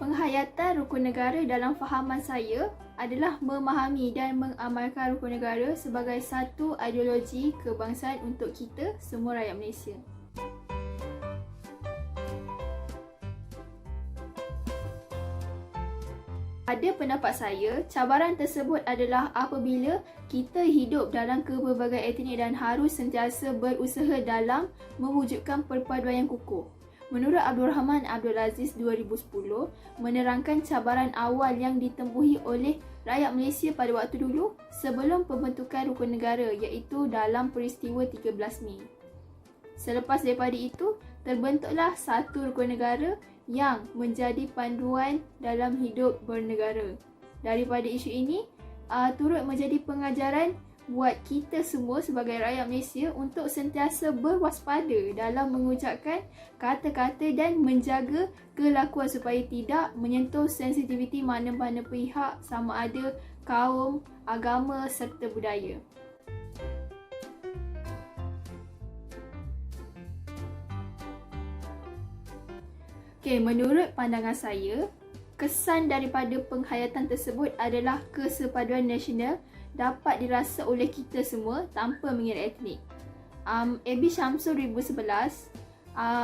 Penghayatan rukun negara dalam fahaman saya adalah memahami dan mengamalkan rukun negara sebagai satu ideologi kebangsaan untuk kita semua rakyat Malaysia. Pada pendapat saya, cabaran tersebut adalah apabila kita hidup dalam pelbagai etnik dan harus sentiasa berusaha dalam mewujudkan perpaduan yang kukuh. Menurut Abdul Rahman Abdul Aziz 2010, menerangkan cabaran awal yang ditempuhi oleh rakyat Malaysia pada waktu dulu sebelum pembentukan rukun negara, iaitu dalam peristiwa 13 Mei. Selepas daripada itu, terbentuklah satu rukun negara yang menjadi panduan dalam hidup bernegara. Daripada isu ini, turut menjadi pengajaran buat kita semua sebagai rakyat Malaysia untuk sentiasa berwaspada dalam mengucapkan kata-kata dan menjaga kelakuan supaya tidak menyentuh sensitiviti mana-mana pihak sama ada kaum, agama serta budaya. Menurut pandangan saya, kesan daripada penghayatan tersebut adalah kesepaduan nasional dapat dirasa oleh kita semua tanpa mengira etnik. Abi Syamsul 2011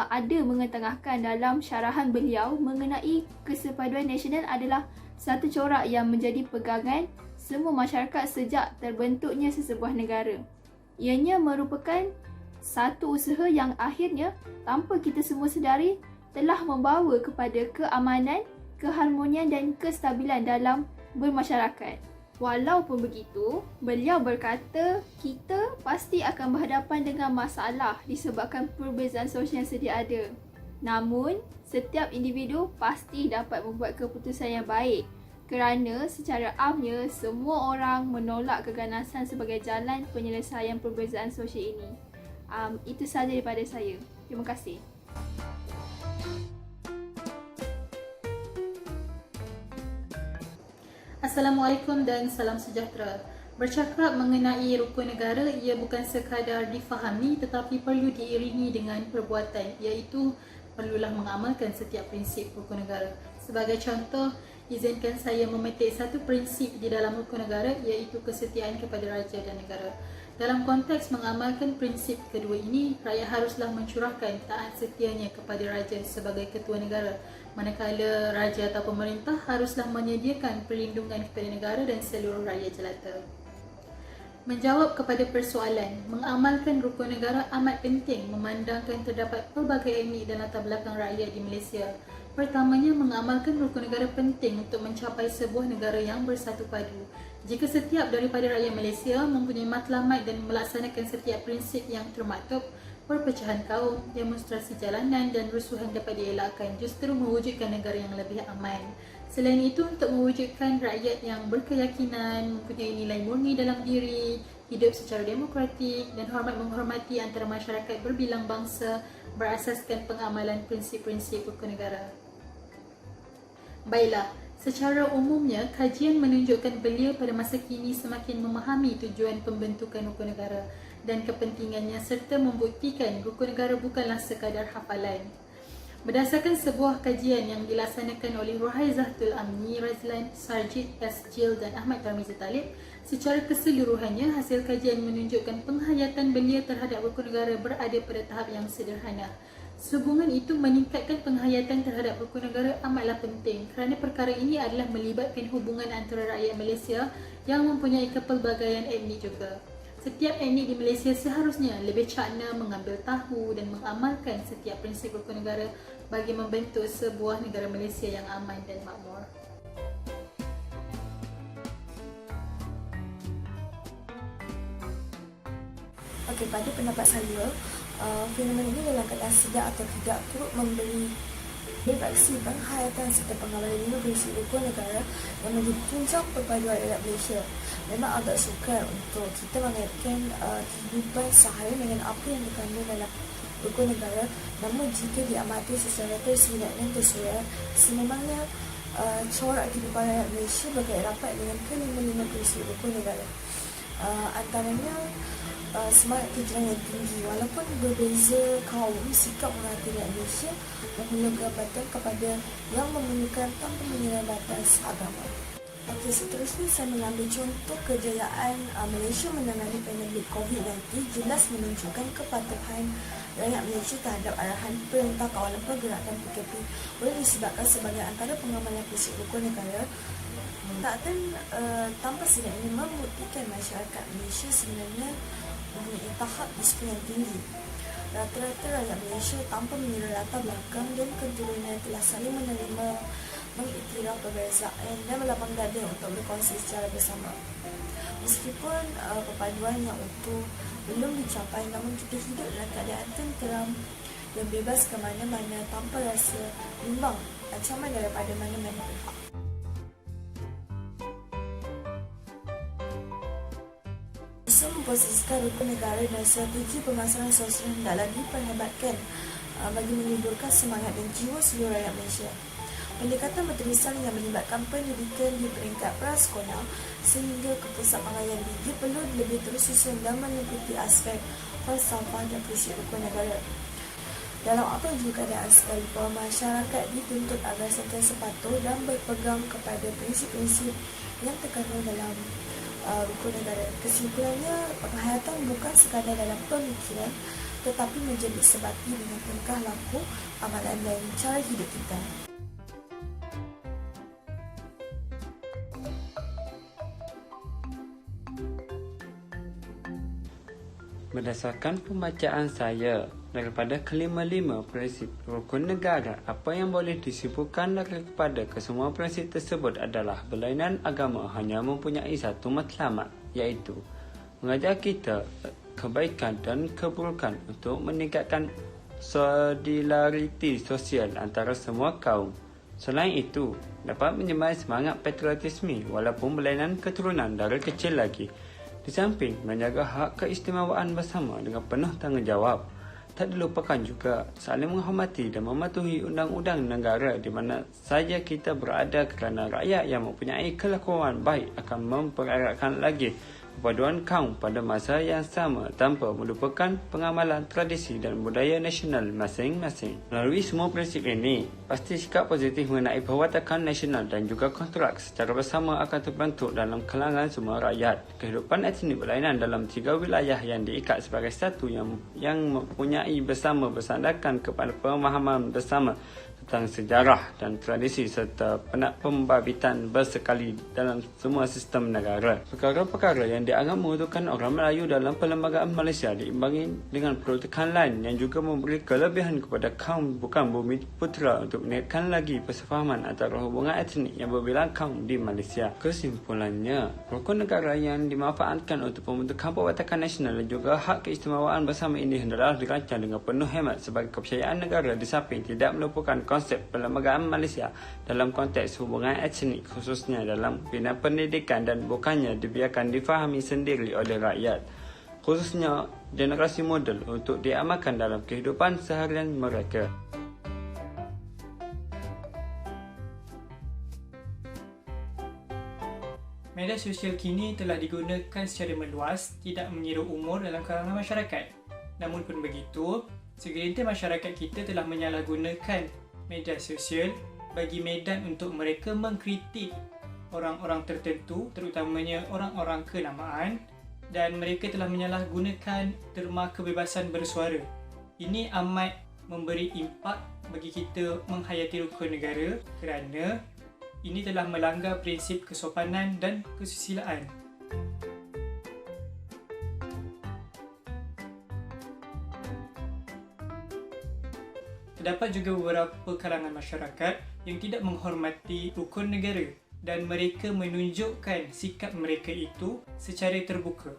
ada mengetengahkan dalam syarahan beliau mengenai kesepaduan nasional adalah satu corak yang menjadi pegangan semua masyarakat sejak terbentuknya sesebuah negara. Ianya merupakan satu usaha yang akhirnya tanpa kita semua sedari telah membawa kepada keamanan, keharmonian dan kestabilan dalam bermasyarakat. Walaupun begitu, beliau berkata kita pasti akan berhadapan dengan masalah disebabkan perbezaan sosial yang sedia ada. Namun, setiap individu pasti dapat membuat keputusan yang baik kerana secara amnya semua orang menolak keganasan sebagai jalan penyelesaian perbezaan sosial ini. Itu sahaja daripada saya. Terima kasih. Assalamualaikum dan salam sejahtera. Bercakap mengenai rukun negara, ia bukan sekadar difahami tetapi perlu diiringi dengan perbuatan, iaitu perlulah mengamalkan setiap prinsip rukun negara. Sebagai contoh, izinkan saya memetik satu prinsip di dalam rukun negara, iaitu kesetiaan kepada raja dan negara. Dalam konteks mengamalkan prinsip kedua ini, rakyat haruslah mencurahkan taat setianya kepada raja sebagai ketua negara, manakala raja atau pemerintah haruslah menyediakan perlindungan kepada negara dan seluruh rakyat jelata. Menjawab kepada persoalan, mengamalkan rukun negara amat penting memandangkan terdapat pelbagai etnik dan latar belakang rakyat di Malaysia. Pertamanya, mengamalkan rukun negara penting untuk mencapai sebuah negara yang bersatu padu. Jika setiap daripada rakyat Malaysia mempunyai matlamat dan melaksanakan setiap prinsip yang termaktub, perpecahan kaum, demonstrasi jalanan dan rusuhan dapat dielakkan, justru mewujudkan negara yang lebih aman. Selain itu, untuk mewujudkan rakyat yang berkeyakinan, mempunyai nilai murni dalam diri, hidup secara demokratik dan hormat-menghormati antara masyarakat berbilang bangsa berasaskan pengamalan prinsip-prinsip rukun negara. Baiklah, secara umumnya, kajian menunjukkan belia pada masa kini semakin memahami tujuan pembentukan rukun negara dan kepentingannya serta membuktikan rukun negara bukanlah sekadar hafalan. Berdasarkan sebuah kajian yang dilaksanakan oleh Rohai Zahtul Amni, Razlan, Sarjid S. Jil dan Ahmad Tarmizi Talib, secara keseluruhannya hasil kajian menunjukkan penghayatan belia terhadap rukun negara berada pada tahap yang sederhana. Sehubungan itu, meningkatkan penghayatan terhadap rukun negara amatlah penting kerana perkara ini adalah melibatkan hubungan antara rakyat Malaysia yang mempunyai kepelbagaian etnik juga. Setiap etnik di Malaysia seharusnya lebih cakna mengambil tahu dan mengamalkan setiap prinsip rukun negara bagi membentuk sebuah negara Malaysia yang aman dan makmur. Pada pendapat saya, fenomena ini dalam keadaan sedar atau tidak turut memberi reaksi penghayatan serta pengamalan 5 prinsip rukun negara yang menjadi tunjang perpaduan rakyat Malaysia. Memang agak sukar untuk kita mengaitkan kehidupan sehari dengan apa yang dikandung dalam rukun negara, namun jika diamati secara tersirat dan tersurat, sememangnya corak kehidupan rakyat Malaysia berkait rapat dengan ke-5 prinsip rukun negara. Antaranya semangat kejuangan yang tinggi. Walaupun berbeza kaum, sikap menghati rakyat Malaysia memerlukan jabatan kepada yang memerlukan tanpa mengira batas agama. Okey, seterusnya saya mengambil contoh kejayaan Malaysia menangani pandemik COVID-19 jelas menunjukkan kepatuhan rakyat Malaysia terhadap arahan Perintah Kawalan Pergerakan PKP boleh disebabkan sebagai antara pengamalan prinsip rukun negara. Takkan tanpa sedar ini membuktikan masyarakat Malaysia sebenarnya mempunyai tahap disiplin yang tinggi. Rata-rata rakyat Malaysia tanpa mengira latar belakang dan keturunan telah saling menerima, mengiktiraf perbezaan dan berlapang dada untuk berkongsi secara bersama. Meskipun perpaduan yang utuh belum dicapai, namun kita hidup dalam keadaan tenteram dan bebas ke mana-mana tanpa rasa bimbang ancaman daripada mana-mana pihak. Malaysia memposisikan rukun negara dan strategi pemasaran sosial hendaklah diperhebatkan bagi menimbulkan semangat dan jiwa seluruh rakyat Malaysia. Pendekatan berterusan yang melibatkan pendidikan di peringkat prasekolah sehingga ke pusat pengayaan tinggi perlu lebih tersusun dan meliputi aspek falsafah dan prinsip rukun negara. Dalam apa juga keadaan sekalipun, masyarakat dituntut agar sentiasa patuh dan berpegang kepada prinsip-prinsip yang terkandung dalam rukun negara. Kesimpulannya, penghayatan bukan sekadar dalam pemikiran tetapi menjadi sebati dengan tingkah laku, amalan dan cara hidup kita. Berdasarkan pembacaan saya daripada kelima-lima prinsip rukun negara, apa yang boleh disimpulkan daripada kesemua prinsip tersebut adalah berlainan agama hanya mempunyai satu matlamat, iaitu mengajar kita kebaikan dan keburukan untuk meningkatkan solidariti sosial antara semua kaum. Selain itu, dapat menyemai semangat patriotisme walaupun berlainan keturunan dari kecil lagi. Di samping menjaga hak keistimewaan bersama dengan penuh tanggungjawab, tak dilupakan juga saling menghormati dan mematuhi undang-undang negara di mana saja kita berada, kerana rakyat yang mempunyai kelakuan baik akan mempereratkan lagi perpaduan kaum pada masa yang sama tanpa melupakan pengamalan tradisi dan budaya nasional masing-masing. Melalui semua prinsip ini, pasti sikap positif mengenai perwatakan nasional dan juga kontrak secara bersama akan terbentuk dalam kalangan semua rakyat. Kehidupan etnik berlainan dalam 3 wilayah yang diikat sebagai satu yang mempunyai bersama bersandarkan kepada pemahaman bersama tentang sejarah dan tradisi serta pembabitan bersekali dalam semua sistem negara. Perkara-perkara yang dianggap menguntungkan orang Melayu dalam perlembagaan Malaysia diimbangi dengan peruntukan lain yang juga memberi kelebihan kepada kaum bukan bumi putera untuk menaikkan lagi persefahaman antara hubungan etnik yang berbilang kaum di Malaysia. Kesimpulannya, rukun negara yang dimanfaatkan untuk pembentukan perwatakan nasional dan juga hak keistimewaan bersama ini hendaklah dirancang dengan penuh hemat sebagai kepercayaan negara di samping tidak melupakan konsep perlembagaan Malaysia dalam konteks hubungan etnik, khususnya dalam bidang pendidikan, dan bukannya dibiarkan difahami sendiri oleh rakyat, khususnya generasi muda, untuk diamalkan dalam kehidupan seharian mereka. Media sosial kini telah digunakan secara meluas, tidak mengira umur dalam kalangan masyarakat. Namun pun begitu, segelintir masyarakat kita telah menyalahgunakan media sosial bagi medan untuk mereka mengkritik orang-orang tertentu, terutamanya orang-orang kenamaan, dan mereka telah menyalahgunakan terma kebebasan bersuara. Ini amat memberi impak bagi kita menghayati rukun negara kerana ini telah melanggar prinsip kesopanan dan kesusilaan. Terdapat juga beberapa kalangan masyarakat yang tidak menghormati rukun negara dan mereka menunjukkan sikap mereka itu secara terbuka.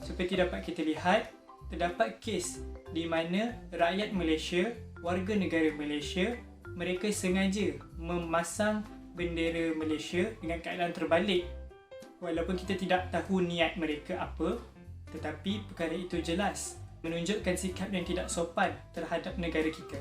Seperti dapat kita lihat, terdapat kes di mana rakyat Malaysia, warga negara Malaysia, mereka sengaja memasang bendera Malaysia dengan keadaan terbalik. Walaupun kita tidak tahu niat mereka apa, tetapi perkara itu jelas menunjukkan sikap yang tidak sopan terhadap negara kita.